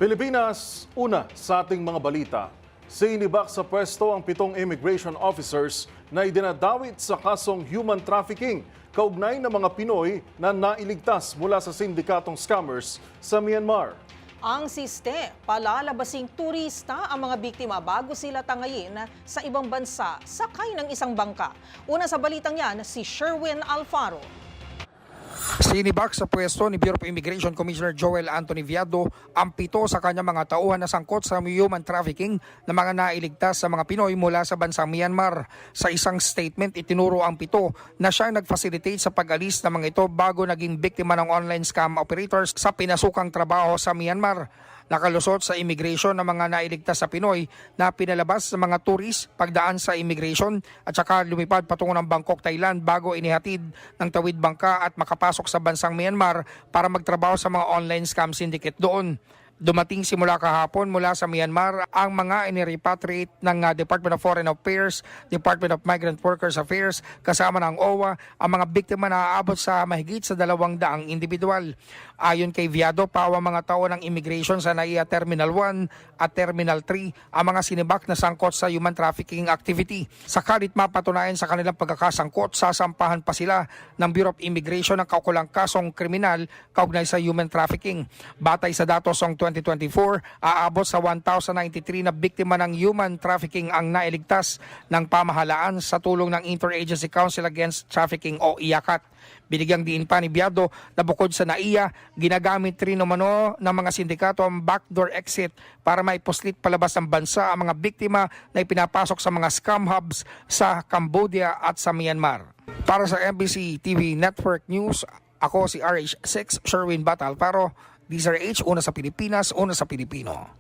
Pilipinas, una sa ating mga balita. Sinibak sa pwesto ang 7 immigration officers na idinadawit sa kasong human trafficking kaugnay ng mga Pinoy na nailigtas mula sa sindikatong scammers sa Myanmar. Ang siste, palalabasing turista ang mga biktima bago sila tangayin sa ibang bansa sakay ng isang bangka. Una sa balitang yan, si Sherwin Alfaro. Sinibak sa pwesto ni Bureau of Immigration Commissioner Joel Anthony Viado ang 7 sa kanyang mga tauhan na sangkot sa human trafficking na mga nailigtas sa mga Pinoy mula sa bansang Myanmar. Sa isang statement, itinuro ang 7 na siyang nag-facilitate sa pag-alis ng mga ito bago naging biktima ng online scam operators sa pinasukang trabaho sa Myanmar. Nakalusot sa immigration ng mga nailigtas sa Pinoy na pinalabas sa mga turis pagdaan sa immigration at saka lumipad patungo ng Bangkok, Thailand bago inihatid ng tawid bangka at makapasok sa bansang Myanmar para magtrabaho sa mga online scam syndicate doon. Dumating simula kahapon mula sa Myanmar ang mga inirepatriate ng Department of Foreign Affairs, Department of Migrant Workers Affairs, kasama ng OWA, ang mga biktima na aabot sa mahigit sa 200 individual. Ayon kay Viado, pawa mga tao ng immigration sa NAIA Terminal 1 at Terminal 3 ang mga sinibak na sangkot sa human trafficking activity. Sakalit mapatunayan sa kanilang pagkakasangkot, sasampahan pa sila ng Bureau of Immigration ng kaukulang kasong kriminal kaugnay sa human trafficking. Batay sa datos ng 2024, aabot sa 1,093 na biktima ng human trafficking ang nailigtas ng pamahalaan sa tulong ng Interagency Council Against Trafficking o IACAT. Binigyang diin pa ni Viado na bukod sa NAIA, ginagamit rin umano ng mga sindikato ang backdoor exit para maipuslit palabas ng bansa ang mga biktima na ipinapasok sa mga scam hubs sa Cambodia at sa Myanmar. Para sa MBC TV Network News, ako si RH6 Sherwin Batal Paro. DZRH, una sa Pilipinas, una sa Pilipino.